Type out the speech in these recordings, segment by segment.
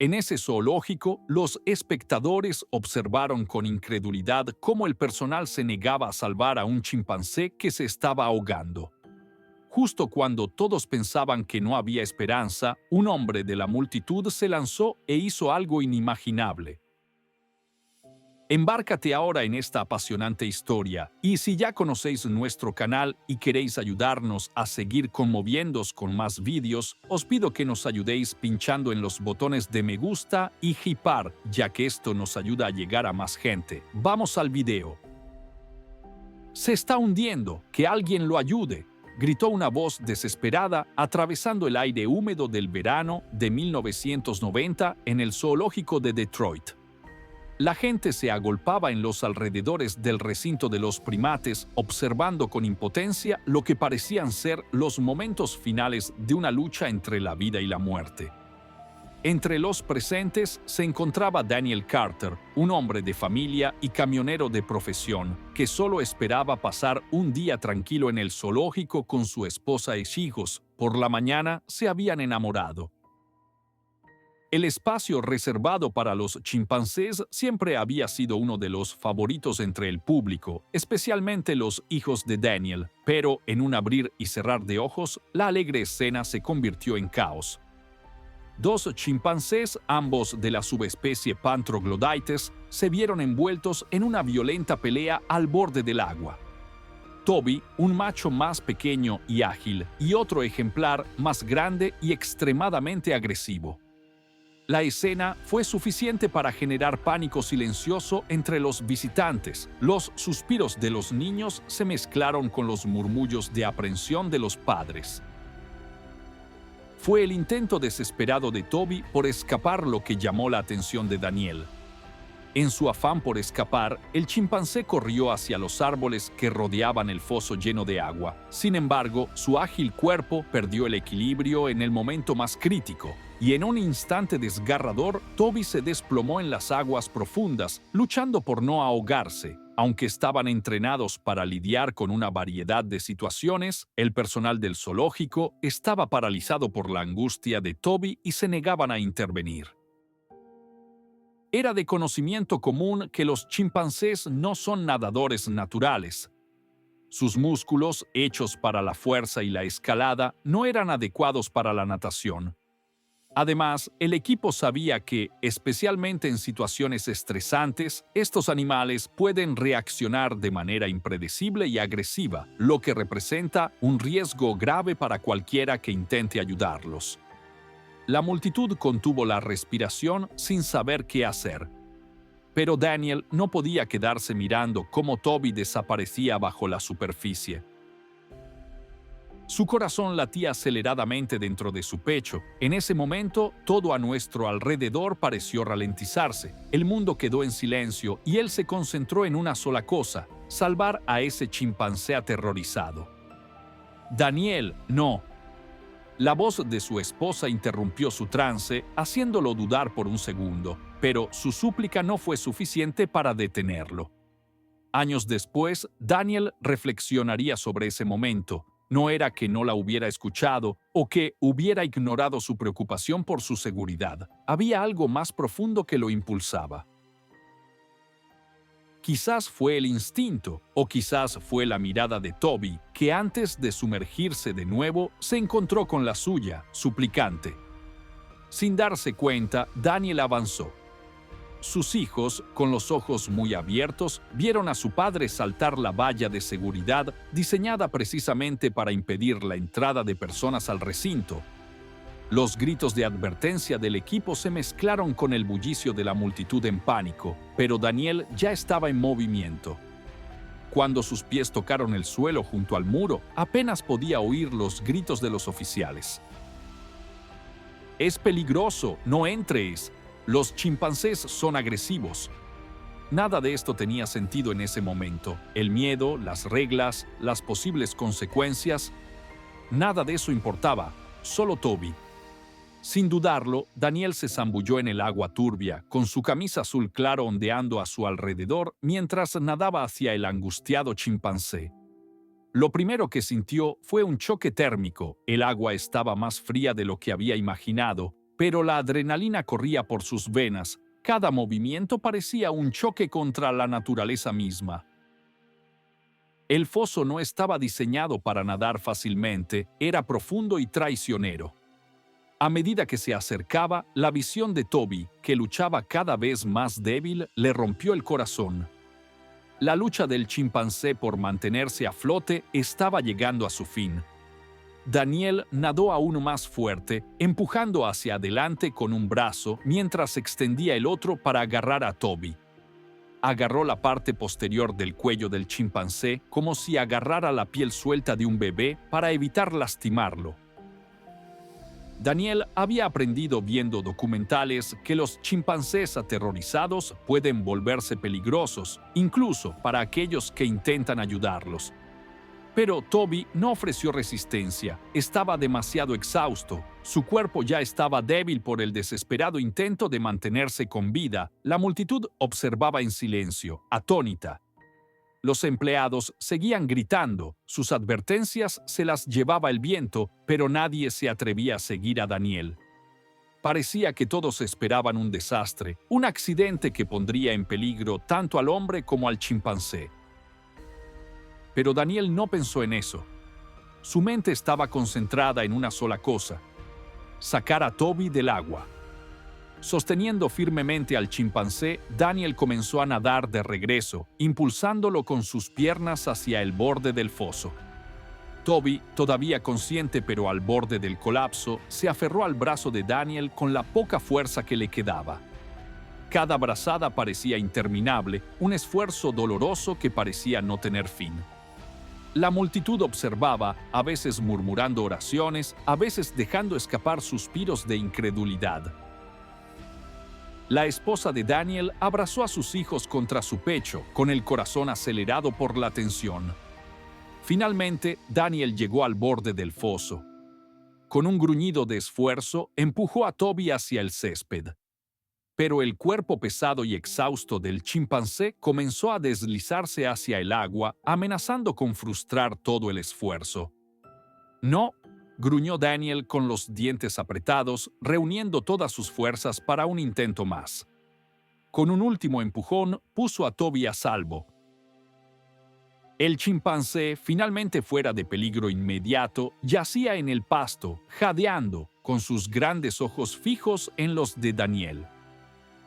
En ese zoológico, los espectadores observaron con incredulidad cómo el personal se negaba a salvar a un chimpancé que se estaba ahogando. Justo cuando todos pensaban que no había esperanza, un hombre de la multitud se lanzó e hizo algo inimaginable. Embárcate ahora en esta apasionante historia, y si ya conocéis nuestro canal y queréis ayudarnos a seguir conmoviéndoos con más vídeos, os pido que nos ayudéis pinchando en los botones de me gusta y hypar, ya que esto nos ayuda a llegar a más gente. Vamos al video. Se está hundiendo, que alguien lo ayude, gritó una voz desesperada atravesando el aire húmedo del verano de 1990 en el zoológico de Detroit. La gente se agolpaba en los alrededores del recinto de los primates, observando con impotencia lo que parecían ser los momentos finales de una lucha entre la vida y la muerte. Entre los presentes se encontraba Daniel Carter, un hombre de familia y camionero de profesión, que solo esperaba pasar un día tranquilo en el zoológico con su esposa y hijos. Por la mañana se habían enamorado. El espacio reservado para los chimpancés siempre había sido uno de los favoritos entre el público, especialmente los hijos de Daniel, pero en un abrir y cerrar de ojos, la alegre escena se convirtió en caos. Dos chimpancés, ambos de la subespecie Pantroglodites, se vieron envueltos en una violenta pelea al borde del agua. Toby, un macho más pequeño y ágil, y otro ejemplar más grande y extremadamente agresivo. La escena fue suficiente para generar pánico silencioso entre los visitantes. Los suspiros de los niños se mezclaron con los murmullos de aprensión de los padres. Fue el intento desesperado de Toby por escapar lo que llamó la atención de Daniel. En su afán por escapar, el chimpancé corrió hacia los árboles que rodeaban el foso lleno de agua. Sin embargo, su ágil cuerpo perdió el equilibrio en el momento más crítico, y en un instante desgarrador, Toby se desplomó en las aguas profundas, luchando por no ahogarse. Aunque estaban entrenados para lidiar con una variedad de situaciones, el personal del zoológico estaba paralizado por la angustia de Toby y se negaban a intervenir. Era de conocimiento común que los chimpancés no son nadadores naturales. Sus músculos, hechos para la fuerza y la escalada, no eran adecuados para la natación. Además, el equipo sabía que, especialmente en situaciones estresantes, estos animales pueden reaccionar de manera impredecible y agresiva, lo que representa un riesgo grave para cualquiera que intente ayudarlos. La multitud contuvo la respiración sin saber qué hacer. Pero Daniel no podía quedarse mirando cómo Toby desaparecía bajo la superficie. Su corazón latía aceleradamente dentro de su pecho. En ese momento, todo a nuestro alrededor pareció ralentizarse. El mundo quedó en silencio y él se concentró en una sola cosa: salvar a ese chimpancé aterrorizado. «Daniel, no». La voz de su esposa interrumpió su trance, haciéndolo dudar por un segundo, pero su súplica no fue suficiente para detenerlo. Años después, Daniel reflexionaría sobre ese momento. No era que no la hubiera escuchado o que hubiera ignorado su preocupación por su seguridad. Había algo más profundo que lo impulsaba. Quizás fue el instinto, o quizás fue la mirada de Toby, que antes de sumergirse de nuevo se encontró con la suya, suplicante. Sin darse cuenta, Daniel avanzó. Sus hijos, con los ojos muy abiertos, vieron a su padre saltar la valla de seguridad diseñada precisamente para impedir la entrada de personas al recinto. Los gritos de advertencia del equipo se mezclaron con el bullicio de la multitud en pánico, pero Daniel ya estaba en movimiento. Cuando sus pies tocaron el suelo junto al muro, apenas podía oír los gritos de los oficiales. «Es peligroso, no entres. Los chimpancés son agresivos». Nada de esto tenía sentido en ese momento. El miedo, las reglas, las posibles consecuencias, nada de eso importaba, solo Toby. Sin dudarlo, Daniel se zambulló en el agua turbia, con su camisa azul claro ondeando a su alrededor mientras nadaba hacia el angustiado chimpancé. Lo primero que sintió fue un choque térmico. El agua estaba más fría de lo que había imaginado, pero la adrenalina corría por sus venas. Cada movimiento parecía un choque contra la naturaleza misma. El foso no estaba diseñado para nadar fácilmente, era profundo y traicionero. A medida que se acercaba, la visión de Toby, que luchaba cada vez más débil, le rompió el corazón. La lucha del chimpancé por mantenerse a flote estaba llegando a su fin. Daniel nadó aún más fuerte, empujando hacia adelante con un brazo mientras extendía el otro para agarrar a Toby. Agarró la parte posterior del cuello del chimpancé como si agarrara la piel suelta de un bebé para evitar lastimarlo. Daniel había aprendido viendo documentales que los chimpancés aterrorizados pueden volverse peligrosos, incluso para aquellos que intentan ayudarlos. Pero Toby no ofreció resistencia, estaba demasiado exhausto, su cuerpo ya estaba débil por el desesperado intento de mantenerse con vida. La multitud observaba en silencio, atónita. Los empleados seguían gritando, sus advertencias se las llevaba el viento, pero nadie se atrevía a seguir a Daniel. Parecía que todos esperaban un desastre, un accidente que pondría en peligro tanto al hombre como al chimpancé. Pero Daniel no pensó en eso. Su mente estaba concentrada en una sola cosa: sacar a Toby del agua. Sosteniendo firmemente al chimpancé, Daniel comenzó a nadar de regreso, impulsándolo con sus piernas hacia el borde del foso. Toby, todavía consciente pero al borde del colapso, se aferró al brazo de Daniel con la poca fuerza que le quedaba. Cada brazada parecía interminable, un esfuerzo doloroso que parecía no tener fin. La multitud observaba, a veces murmurando oraciones, a veces dejando escapar suspiros de incredulidad. La esposa de Daniel abrazó a sus hijos contra su pecho, con el corazón acelerado por la tensión. Finalmente, Daniel llegó al borde del foso. Con un gruñido de esfuerzo, empujó a Toby hacia el césped. Pero el cuerpo pesado y exhausto del chimpancé comenzó a deslizarse hacia el agua, amenazando con frustrar todo el esfuerzo. «No», gruñó Daniel con los dientes apretados, reuniendo todas sus fuerzas para un intento más. Con un último empujón, puso a Toby a salvo. El chimpancé, finalmente fuera de peligro inmediato, yacía en el pasto, jadeando, con sus grandes ojos fijos en los de Daniel.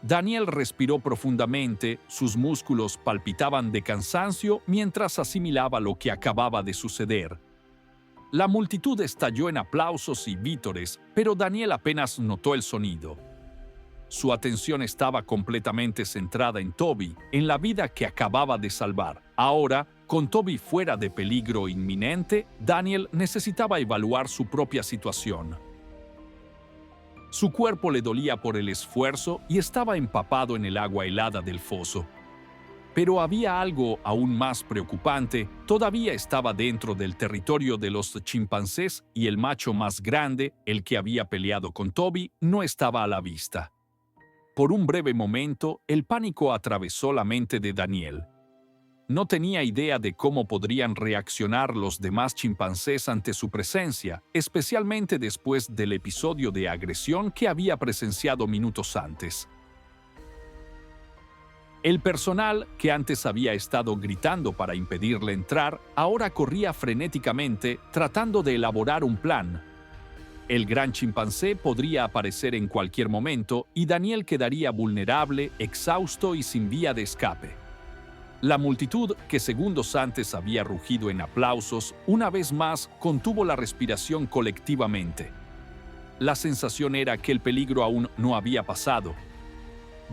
Daniel respiró profundamente, sus músculos palpitaban de cansancio mientras asimilaba lo que acababa de suceder. La multitud estalló en aplausos y vítores, pero Daniel apenas notó el sonido. Su atención estaba completamente centrada en Toby, en la vida que acababa de salvar. Ahora, con Toby fuera de peligro inminente, Daniel necesitaba evaluar su propia situación. Su cuerpo le dolía por el esfuerzo y estaba empapado en el agua helada del foso. Pero había algo aún más preocupante: todavía estaba dentro del territorio de los chimpancés y el macho más grande, el que había peleado con Toby, no estaba a la vista. Por un breve momento, el pánico atravesó la mente de Daniel. No tenía idea de cómo podrían reaccionar los demás chimpancés ante su presencia, especialmente después del episodio de agresión que había presenciado minutos antes. El personal, que antes había estado gritando para impedirle entrar, ahora corría frenéticamente tratando de elaborar un plan. El gran chimpancé podría aparecer en cualquier momento y Daniel quedaría vulnerable, exhausto y sin vía de escape. La multitud, que segundos antes había rugido en aplausos, una vez más contuvo la respiración colectivamente. La sensación era que el peligro aún no había pasado.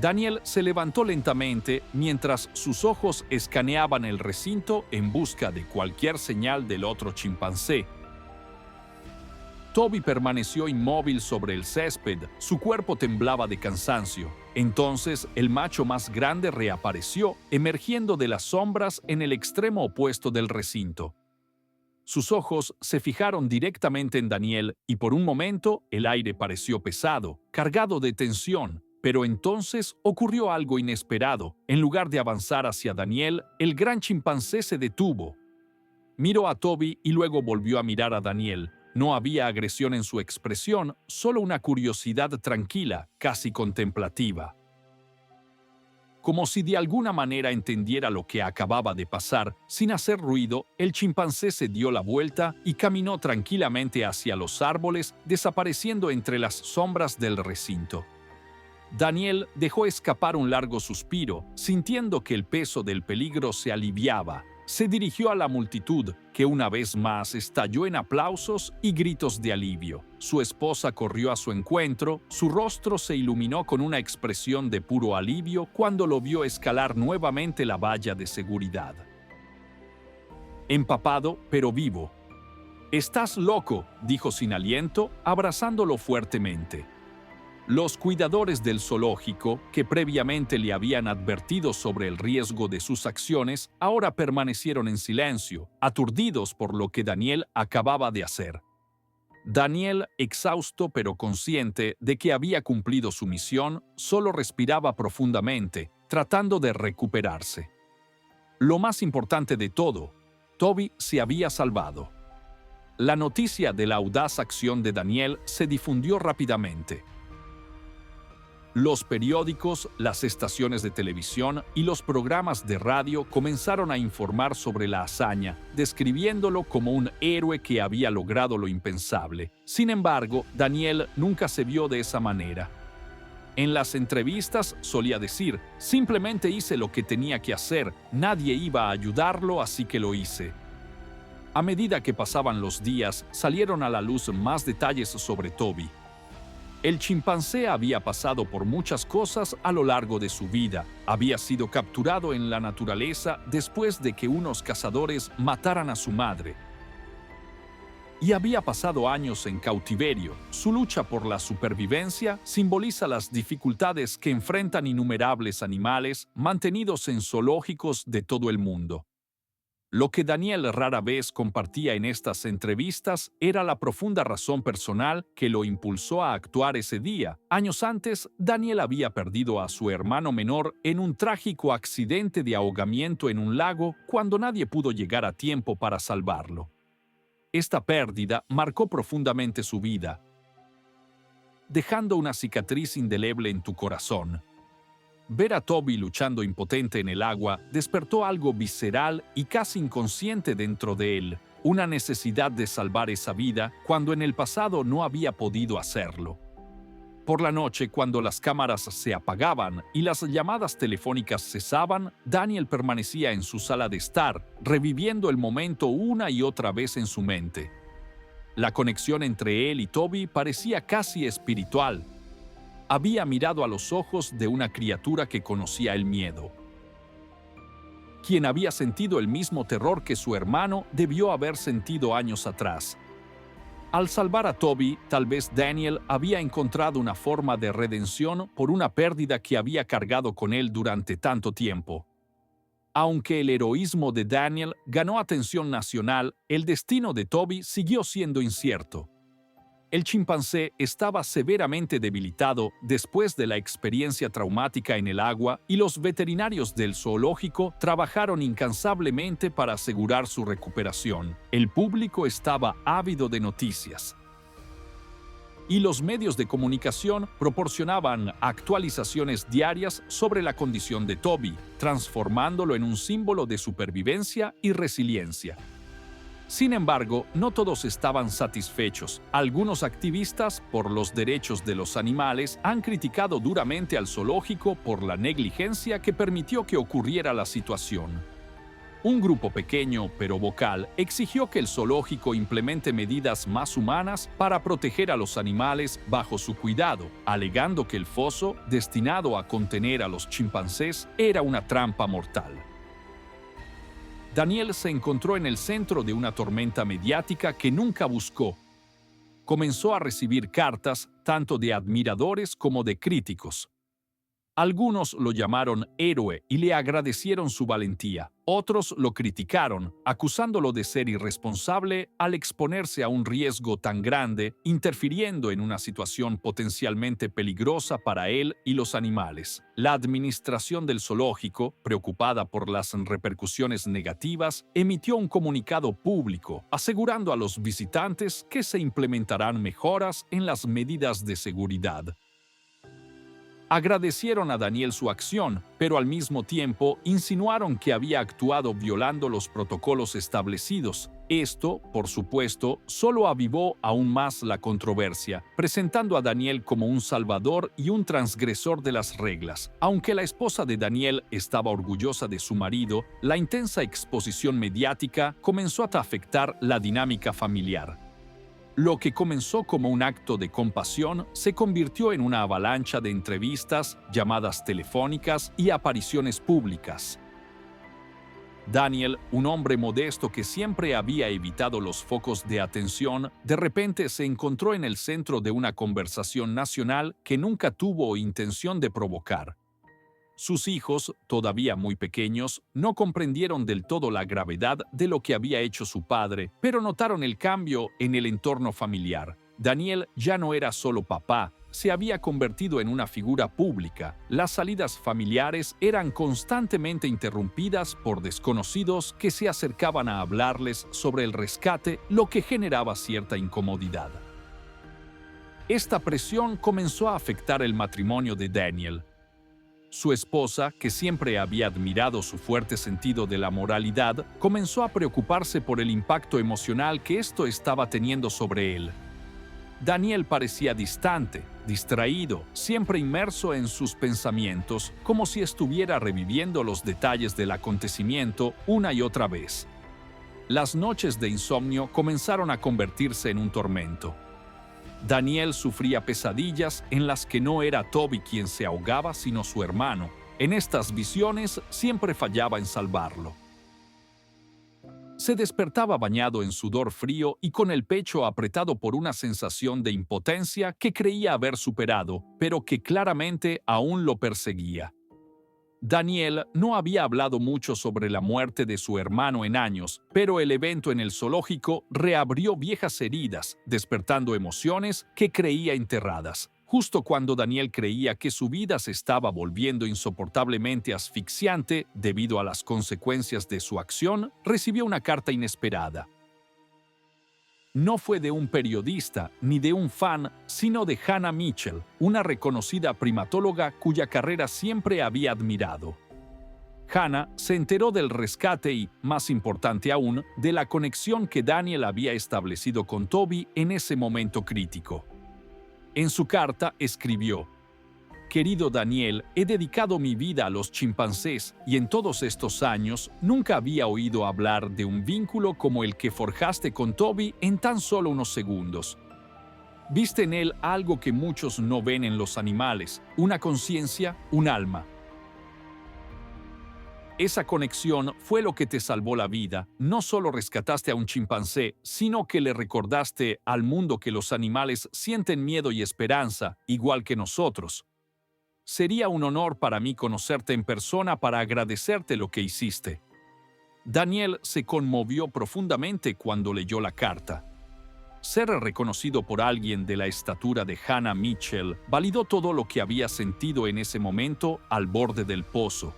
Daniel se levantó lentamente mientras sus ojos escaneaban el recinto en busca de cualquier señal del otro chimpancé. Toby permaneció inmóvil sobre el césped, su cuerpo temblaba de cansancio. Entonces el macho más grande reapareció, emergiendo de las sombras en el extremo opuesto del recinto. Sus ojos se fijaron directamente en Daniel y por un momento el aire pareció pesado, cargado de tensión. Pero entonces ocurrió algo inesperado. En lugar de avanzar hacia Daniel, el gran chimpancé se detuvo. Miró a Toby y luego volvió a mirar a Daniel. No había agresión en su expresión, solo una curiosidad tranquila, casi contemplativa. Como si de alguna manera entendiera lo que acababa de pasar, sin hacer ruido, el chimpancé se dio la vuelta y caminó tranquilamente hacia los árboles, desapareciendo entre las sombras del recinto. Daniel dejó escapar un largo suspiro, sintiendo que el peso del peligro se aliviaba. Se dirigió a la multitud, que una vez más estalló en aplausos y gritos de alivio. Su esposa corrió a su encuentro, su rostro se iluminó con una expresión de puro alivio cuando lo vio escalar nuevamente la valla de seguridad. Empapado, pero vivo. «Estás loco», dijo sin aliento, abrazándolo fuertemente. Los cuidadores del zoológico, que previamente le habían advertido sobre el riesgo de sus acciones, ahora permanecieron en silencio, aturdidos por lo que Daniel acababa de hacer. Daniel, exhausto pero consciente de que había cumplido su misión, solo respiraba profundamente, tratando de recuperarse. Lo más importante de todo, Toby se había salvado. La noticia de la audaz acción de Daniel se difundió rápidamente. Los periódicos, las estaciones de televisión y los programas de radio comenzaron a informar sobre la hazaña, describiéndolo como un héroe que había logrado lo impensable. Sin embargo, Daniel nunca se vio de esa manera. En las entrevistas solía decir: «Simplemente hice lo que tenía que hacer, nadie iba a ayudarlo, así que lo hice». A medida que pasaban los días, salieron a la luz más detalles sobre Toby. El chimpancé había pasado por muchas cosas a lo largo de su vida. Había sido capturado en la naturaleza después de que unos cazadores mataran a su madre. Y había pasado años en cautiverio. Su lucha por la supervivencia simboliza las dificultades que enfrentan innumerables animales mantenidos en zoológicos de todo el mundo. Lo que Daniel rara vez compartía en estas entrevistas era la profunda razón personal que lo impulsó a actuar ese día. Años antes, Daniel había perdido a su hermano menor en un trágico accidente de ahogamiento en un lago cuando nadie pudo llegar a tiempo para salvarlo. Esta pérdida marcó profundamente su vida, dejando una cicatriz indeleble en tu corazón. Ver a Toby luchando impotente en el agua despertó algo visceral y casi inconsciente dentro de él, una necesidad de salvar esa vida cuando en el pasado no había podido hacerlo. Por la noche, cuando las cámaras se apagaban y las llamadas telefónicas cesaban, Daniel permanecía en su sala de estar, reviviendo el momento una y otra vez en su mente. La conexión entre él y Toby parecía casi espiritual. Había mirado a los ojos de una criatura que conocía el miedo. Quien había sentido el mismo terror que su hermano debió haber sentido años atrás. Al salvar a Toby, tal vez Daniel había encontrado una forma de redención por una pérdida que había cargado con él durante tanto tiempo. Aunque el heroísmo de Daniel ganó atención nacional, el destino de Toby siguió siendo incierto. El chimpancé estaba severamente debilitado después de la experiencia traumática en el agua y los veterinarios del zoológico trabajaron incansablemente para asegurar su recuperación. El público estaba ávido de noticias. Y los medios de comunicación proporcionaban actualizaciones diarias sobre la condición de Toby, transformándolo en un símbolo de supervivencia y resiliencia. Sin embargo, no todos estaban satisfechos. Algunos activistas por los derechos de los animales han criticado duramente al zoológico por la negligencia que permitió que ocurriera la situación. Un grupo pequeño pero vocal exigió que el zoológico implemente medidas más humanas para proteger a los animales bajo su cuidado, alegando que el foso, destinado a contener a los chimpancés, era una trampa mortal. Daniel se encontró en el centro de una tormenta mediática que nunca buscó. Comenzó a recibir cartas tanto de admiradores como de críticos. Algunos lo llamaron héroe y le agradecieron su valentía. Otros lo criticaron, acusándolo de ser irresponsable al exponerse a un riesgo tan grande, interfiriendo en una situación potencialmente peligrosa para él y los animales. La administración del zoológico, preocupada por las repercusiones negativas, emitió un comunicado público, asegurando a los visitantes que se implementarán mejoras en las medidas de seguridad. Agradecieron a Daniel su acción, pero al mismo tiempo insinuaron que había actuado violando los protocolos establecidos. Esto, por supuesto, solo avivó aún más la controversia, presentando a Daniel como un salvador y un transgresor de las reglas. Aunque la esposa de Daniel estaba orgullosa de su marido, la intensa exposición mediática comenzó a afectar la dinámica familiar. Lo que comenzó como un acto de compasión se convirtió en una avalancha de entrevistas, llamadas telefónicas y apariciones públicas. Daniel, un hombre modesto que siempre había evitado los focos de atención, de repente se encontró en el centro de una conversación nacional que nunca tuvo intención de provocar. Sus hijos, todavía muy pequeños, no comprendieron del todo la gravedad de lo que había hecho su padre, pero notaron el cambio en el entorno familiar. Daniel ya no era solo papá, se había convertido en una figura pública. Las salidas familiares eran constantemente interrumpidas por desconocidos que se acercaban a hablarles sobre el rescate, lo que generaba cierta incomodidad. Esta presión comenzó a afectar el matrimonio de Daniel. Su esposa, que siempre había admirado su fuerte sentido de la moralidad, comenzó a preocuparse por el impacto emocional que esto estaba teniendo sobre él. Daniel parecía distante, distraído, siempre inmerso en sus pensamientos, como si estuviera reviviendo los detalles del acontecimiento una y otra vez. Las noches de insomnio comenzaron a convertirse en un tormento. Daniel sufría pesadillas en las que no era Toby quien se ahogaba, sino su hermano. En estas visiones siempre fallaba en salvarlo. Se despertaba bañado en sudor frío y con el pecho apretado por una sensación de impotencia que creía haber superado, pero que claramente aún lo perseguía. Daniel no había hablado mucho sobre la muerte de su hermano en años, pero el evento en el zoológico reabrió viejas heridas, despertando emociones que creía enterradas. Justo cuando Daniel creía que su vida se estaba volviendo insoportablemente asfixiante debido a las consecuencias de su acción, recibió una carta inesperada. No fue de un periodista ni de un fan, sino de Hannah Mitchell, una reconocida primatóloga cuya carrera siempre había admirado. Hannah se enteró del rescate y, más importante aún, de la conexión que Daniel había establecido con Toby en ese momento crítico. En su carta escribió: «Querido Daniel, he dedicado mi vida a los chimpancés y en todos estos años nunca había oído hablar de un vínculo como el que forjaste con Toby en tan solo unos segundos. Viste en él algo que muchos no ven en los animales, una conciencia, un alma. Esa conexión fue lo que te salvó la vida. No solo rescataste a un chimpancé, sino que le recordaste al mundo que los animales sienten miedo y esperanza, igual que nosotros. Sería un honor para mí conocerte en persona para agradecerte lo que hiciste». Daniel se conmovió profundamente cuando leyó la carta. Ser reconocido por alguien de la estatura de Hannah Mitchell validó todo lo que había sentido en ese momento al borde del pozo.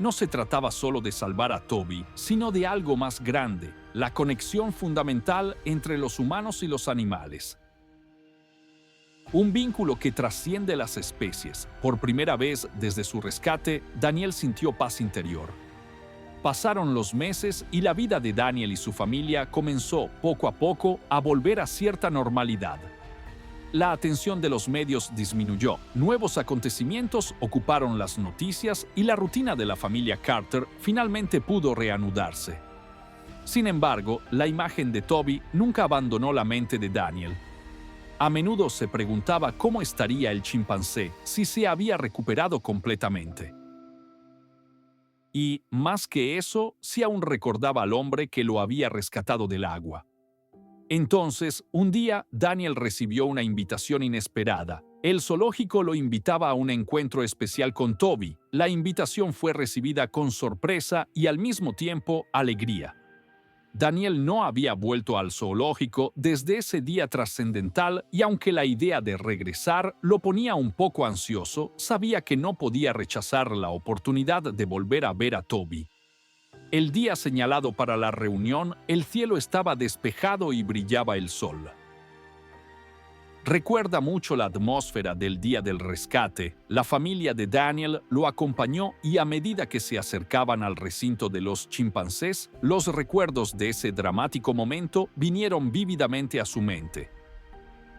No se trataba solo de salvar a Toby, sino de algo más grande, la conexión fundamental entre los humanos y los animales. Un vínculo que trasciende las especies. Por primera vez desde su rescate, Daniel sintió paz interior. Pasaron los meses y la vida de Daniel y su familia comenzó, poco a poco, a volver a cierta normalidad. La atención de los medios disminuyó, nuevos acontecimientos ocuparon las noticias y la rutina de la familia Carter finalmente pudo reanudarse. Sin embargo, la imagen de Toby nunca abandonó la mente de Daniel. A menudo se preguntaba cómo estaría el chimpancé si se había recuperado completamente. Y, más que eso, si aún recordaba al hombre que lo había rescatado del agua. Entonces, un día, Daniel recibió una invitación inesperada. El zoológico lo invitaba a un encuentro especial con Toby. La invitación fue recibida con sorpresa y al mismo tiempo alegría. Daniel no había vuelto al zoológico desde ese día trascendental y aunque la idea de regresar lo ponía un poco ansioso, sabía que no podía rechazar la oportunidad de volver a ver a Toby. El día señalado para la reunión, el cielo estaba despejado y brillaba el sol. Recuerda mucho la atmósfera del día del rescate. La familia de Daniel lo acompañó y a medida que se acercaban al recinto de los chimpancés, los recuerdos de ese dramático momento vinieron vívidamente a su mente.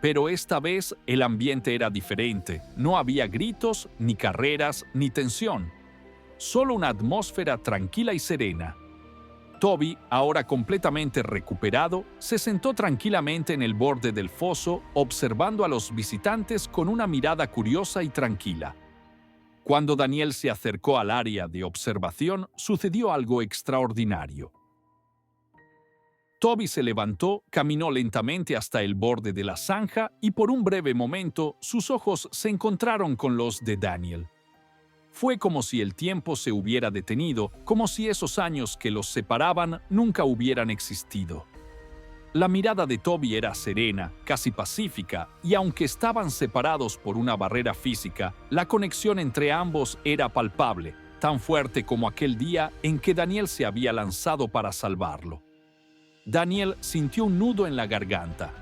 Pero esta vez el ambiente era diferente. No había gritos, ni carreras, ni tensión. Solo una atmósfera tranquila y serena. Toby, ahora completamente recuperado, se sentó tranquilamente en el borde del foso, observando a los visitantes con una mirada curiosa y tranquila. Cuando Daniel se acercó al área de observación, sucedió algo extraordinario. Toby se levantó, caminó lentamente hasta el borde de la zanja y por un breve momento sus ojos se encontraron con los de Daniel. Fue como si el tiempo se hubiera detenido, como si esos años que los separaban nunca hubieran existido. La mirada de Toby era serena, casi pacífica, y aunque estaban separados por una barrera física, la conexión entre ambos era palpable, tan fuerte como aquel día en que Daniel se había lanzado para salvarlo. Daniel sintió un nudo en la garganta.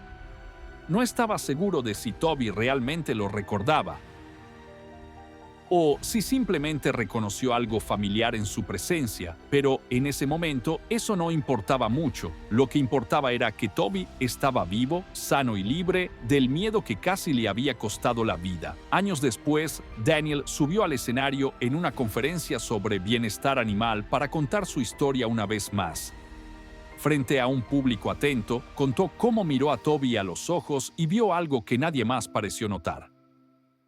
No estaba seguro de si Toby realmente lo recordaba, o si simplemente reconoció algo familiar en su presencia, pero en ese momento eso no importaba mucho. Lo que importaba era que Toby estaba vivo, sano y libre del miedo que casi le había costado la vida. Años después, Daniel subió al escenario en una conferencia sobre bienestar animal para contar su historia una vez más. Frente a un público atento, contó cómo miró a Toby a los ojos y vio algo que nadie más pareció notar.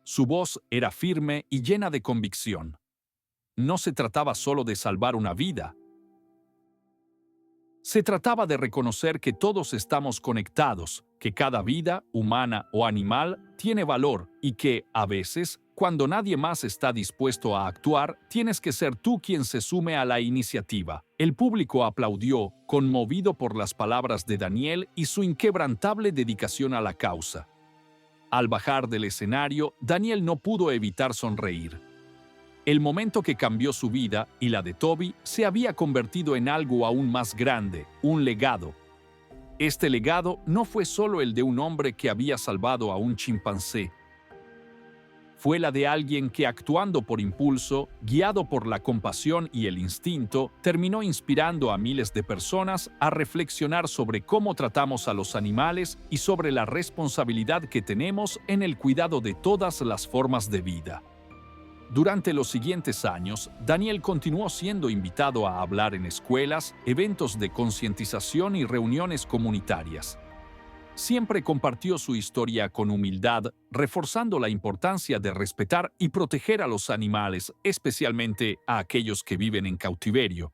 Su voz era firme y llena de convicción. No se trataba solo de salvar una vida. Se trataba de reconocer que todos estamos conectados, que cada vida, humana o animal, tiene valor y que, a veces, cuando nadie más está dispuesto a actuar, tienes que ser tú quien se sume a la iniciativa. El público aplaudió, conmovido por las palabras de Daniel y su inquebrantable dedicación a la causa. Al bajar del escenario, Daniel no pudo evitar sonreír. El momento que cambió su vida y la de Toby se había convertido en algo aún más grande, un legado. Este legado no fue solo el de un hombre que había salvado a un chimpancé. Fue la de alguien que, actuando por impulso, guiado por la compasión y el instinto, terminó inspirando a miles de personas a reflexionar sobre cómo tratamos a los animales y sobre la responsabilidad que tenemos en el cuidado de todas las formas de vida. Durante los siguientes años, Daniel continuó siendo invitado a hablar en escuelas, eventos de concientización y reuniones comunitarias. Siempre compartió su historia con humildad, reforzando la importancia de respetar y proteger a los animales, especialmente a aquellos que viven en cautiverio.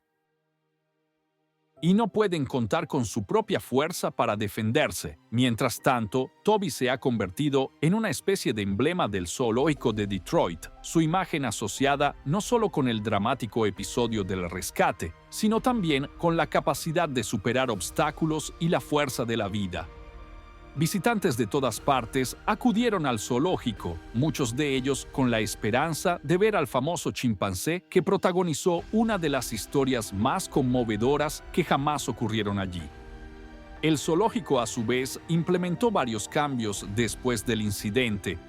Y no pueden contar con su propia fuerza para defenderse. Mientras tanto, Toby se ha convertido en una especie de emblema del zoológico de Detroit, su imagen asociada no solo con el dramático episodio del rescate, sino también con la capacidad de superar obstáculos y la fuerza de la vida. Visitantes de todas partes acudieron al zoológico, muchos de ellos con la esperanza de ver al famoso chimpancé que protagonizó una de las historias más conmovedoras que jamás ocurrieron allí. El zoológico, a su vez, implementó varios cambios después del incidente.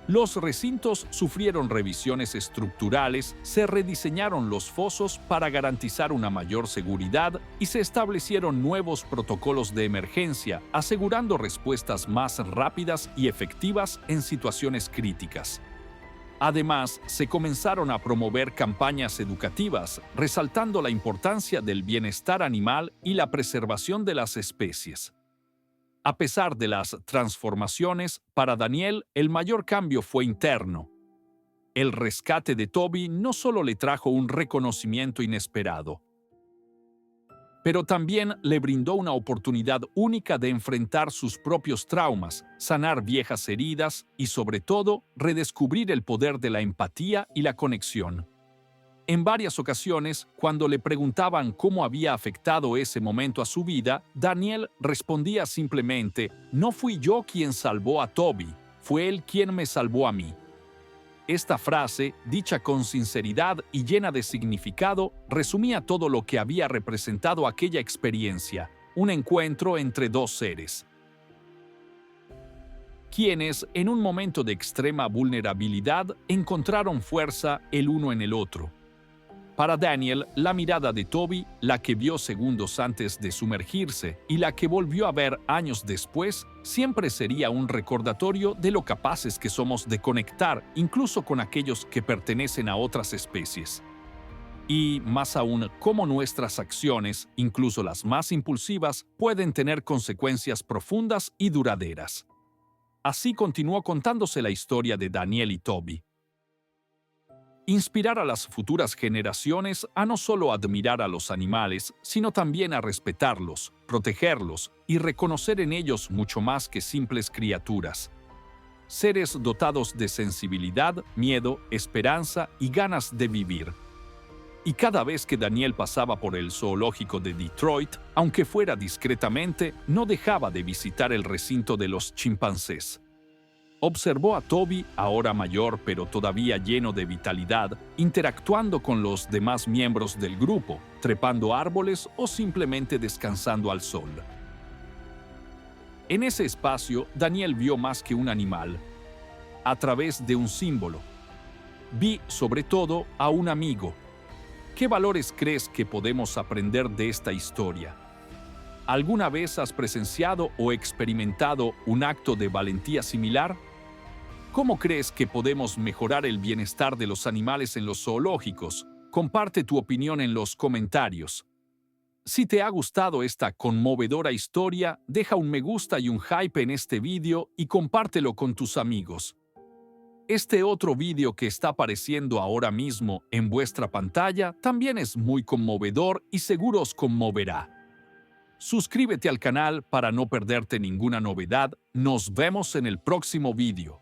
Los recintos sufrieron revisiones estructurales, se rediseñaron los fosos para garantizar una mayor seguridad y se establecieron nuevos protocolos de emergencia, asegurando respuestas más rápidas y efectivas en situaciones críticas. Además, se comenzaron a promover campañas educativas, resaltando la importancia del bienestar animal y la preservación de las especies. A pesar de las transformaciones, para Daniel el mayor cambio fue interno. El rescate de Toby no solo le trajo un reconocimiento inesperado, pero también le brindó una oportunidad única de enfrentar sus propios traumas, sanar viejas heridas y, sobre todo, redescubrir el poder de la empatía y la conexión. En varias ocasiones, cuando le preguntaban cómo había afectado ese momento a su vida, Daniel respondía simplemente: «No fui yo quien salvó a Toby, fue él quien me salvó a mí». Esta frase, dicha con sinceridad y llena de significado, resumía todo lo que había representado aquella experiencia, un encuentro entre dos seres, quienes, en un momento de extrema vulnerabilidad, encontraron fuerza el uno en el otro. Para Daniel, la mirada de Toby, la que vio segundos antes de sumergirse y la que volvió a ver años después, siempre sería un recordatorio de lo capaces que somos de conectar incluso con aquellos que pertenecen a otras especies. Y, más aún, cómo nuestras acciones, incluso las más impulsivas, pueden tener consecuencias profundas y duraderas. Así continuó contándose la historia de Daniel y Toby. Inspirar a las futuras generaciones a no solo admirar a los animales, sino también a respetarlos, protegerlos y reconocer en ellos mucho más que simples criaturas. Seres dotados de sensibilidad, miedo, esperanza y ganas de vivir. Y cada vez que Daniel pasaba por el zoológico de Detroit, aunque fuera discretamente, no dejaba de visitar el recinto de los chimpancés. Observó a Toby, ahora mayor pero todavía lleno de vitalidad, interactuando con los demás miembros del grupo, trepando árboles o simplemente descansando al sol. En ese espacio, Daniel vio más que un animal, a través de un símbolo. Vi, sobre todo, a un amigo. ¿Qué valores crees que podemos aprender de esta historia? ¿Alguna vez has presenciado o experimentado un acto de valentía similar? ¿Cómo crees que podemos mejorar el bienestar de los animales en los zoológicos? Comparte tu opinión en los comentarios. Si te ha gustado esta conmovedora historia, deja un me gusta y un hype en este vídeo y compártelo con tus amigos. Este otro vídeo que está apareciendo ahora mismo en vuestra pantalla también es muy conmovedor y seguro os conmoverá. Suscríbete al canal para no perderte ninguna novedad. Nos vemos en el próximo vídeo.